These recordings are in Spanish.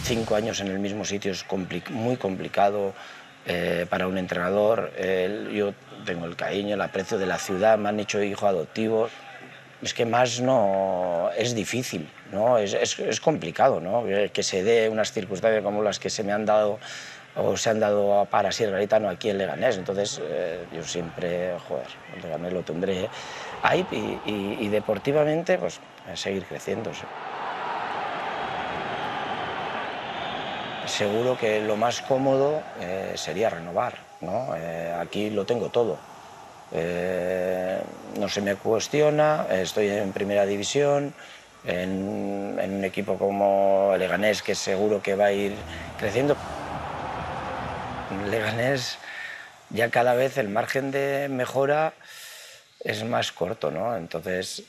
5 años en el mismo sitio es muy complicado para un entrenador. Yo tengo el cariño, el aprecio de la ciudad, me han hecho hijo adoptivo. Es que más no es difícil, ¿no? Es complicado, ¿no? Que se dé unas circunstancias como las que se me han dado o se han dado para Asier Garitano aquí en Leganés. Entonces yo siempre, joder, el Leganés lo tendré ahí y deportivamente pues seguir creciendo. ¿Sí? Seguro que lo más cómodo sería renovar, ¿no? Aquí lo tengo todo. No se me cuestiona, estoy en primera división, en un equipo como el Leganés, que seguro que va a ir creciendo. En Leganés ya cada vez el margen de mejora es más corto, ¿no? Entonces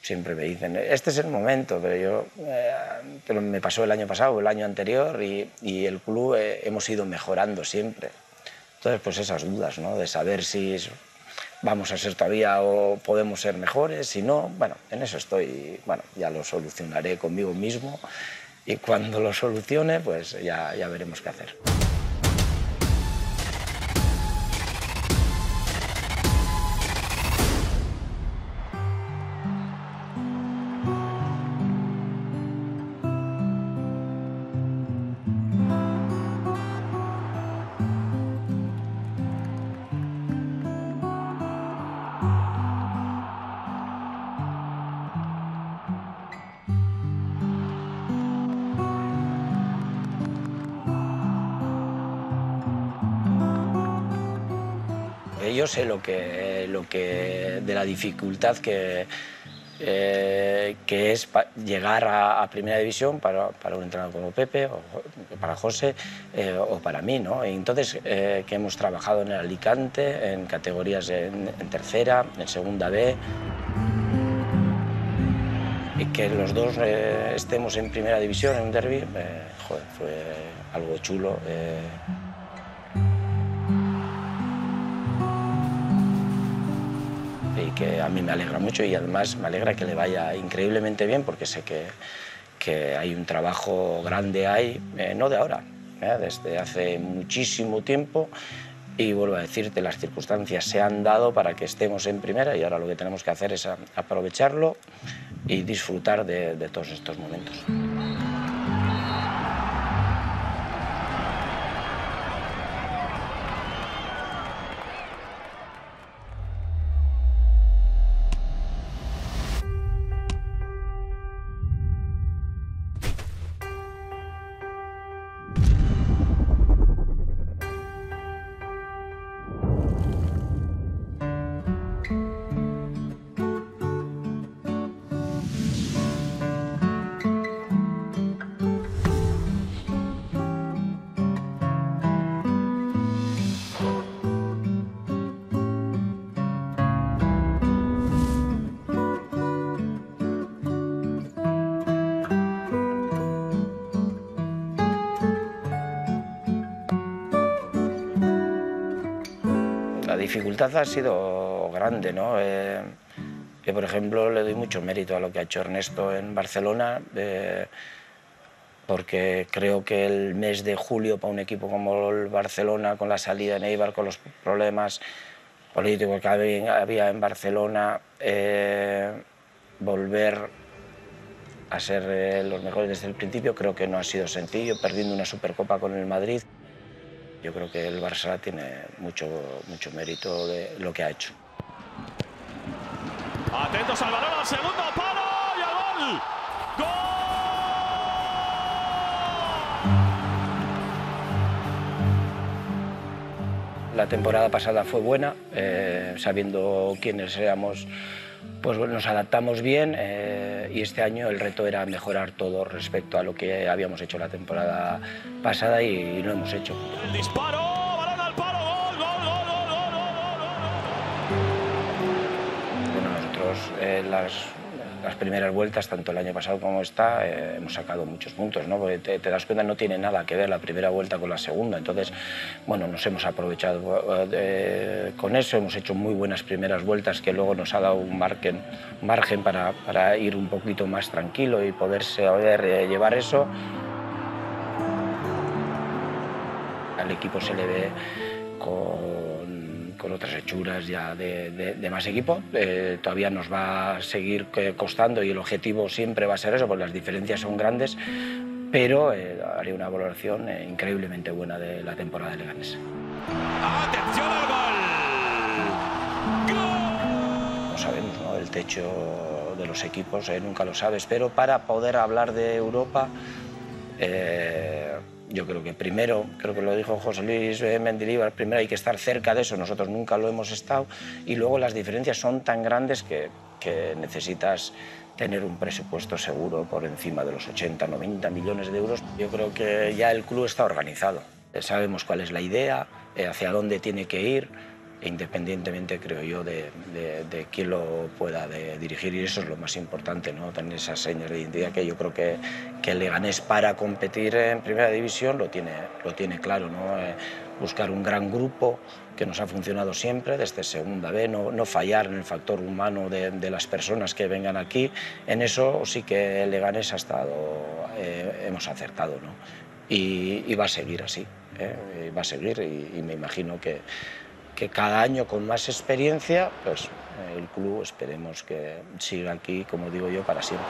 siempre me dicen, este es el momento, pero me pasó el año pasado, el año anterior, y el club hemos ido mejorando siempre. Entonces, pues esas dudas, ¿no? De saber si vamos a ser todavía o podemos ser mejores, si no, bueno, en eso estoy, bueno, ya lo solucionaré conmigo mismo y cuando lo solucione, pues ya veremos qué hacer. Yo sé lo que de la dificultad que es llegar a primera división para un entrenador como Pepe, o para José, o para mí, ¿no? Entonces, que hemos trabajado en el Alicante, en categorías en tercera, en segunda B, y que los dos estemos en primera división, en un derbi, joder, fue algo chulo. Y que a mí me alegra mucho y además me alegra que le vaya increíblemente bien porque sé que hay un trabajo grande ahí, no de ahora, desde hace muchísimo tiempo y vuelvo a decirte, las circunstancias se han dado para que estemos en primera y ahora lo que tenemos que hacer es aprovecharlo y disfrutar de todos estos momentos. La dificultad ha sido grande, ¿no? Yo, por ejemplo, le doy mucho mérito a lo que ha hecho Ernesto en Barcelona, porque creo que el mes de julio para un equipo como el Barcelona, con la salida de Eibar, con los problemas políticos que había en Barcelona, volver a ser los mejores desde el principio creo que no ha sido sencillo, perdiendo una Supercopa con el Madrid. Yo creo que el Barça tiene mucho mérito de lo que ha hecho. Atentos al balón, al segundo palo y al gol. ¡Gol! La temporada pasada fue buena, sabiendo quiénes éramos, pues bueno, nos adaptamos bien y este año el reto era mejorar todo respecto a lo que habíamos hecho la temporada pasada y lo hemos hecho. El disparo, balón al palo, gol, gol, gol, gol, gol, gol, gol. Bueno, nosotros las primeras vueltas, tanto el año pasado como hemos sacado muchos puntos, ¿no? Porque te das cuenta, no tiene nada que ver la primera vuelta con la segunda. Entonces, bueno, nos hemos aprovechado con eso, hemos hecho muy buenas primeras vueltas que luego nos ha dado un margen para ir un poquito más tranquilo y poder saber llevar eso. Al equipo se le ve con otras hechuras ya de más equipo. Todavía nos va a seguir costando y el objetivo siempre va a ser eso, porque las diferencias son grandes, pero haré una valoración increíblemente buena de la temporada de Leganés. ¡Atención al gol! ¡Gol! No sabemos, ¿no?, el techo de los equipos, nunca lo sabes, pero para poder hablar de Europa, yo creo que primero, creo que lo dijo José Luis Mendilibar, primero hay que estar cerca de eso, nosotros nunca lo hemos estado, y luego las diferencias son tan grandes que necesitas tener un presupuesto seguro por encima de los 80, 90 millones de euros. Yo creo que ya el club está organizado, sabemos cuál es la idea, hacia dónde tiene que ir, independientemente, creo yo, de quién lo pueda dirigir, y eso es lo más importante, ¿no? Tener esas señas de identidad, que yo creo que el Leganés, para competir en Primera División, lo tiene claro, ¿no? Buscar un gran grupo, que nos ha funcionado siempre desde Segunda B, no fallar en el factor humano de las personas que vengan aquí. En eso sí que el Leganés hemos acertado, ¿no? Y va a seguir así, va a seguir, y me imagino que cada año, con más experiencia, pues el club esperemos que siga aquí, como digo yo, para siempre.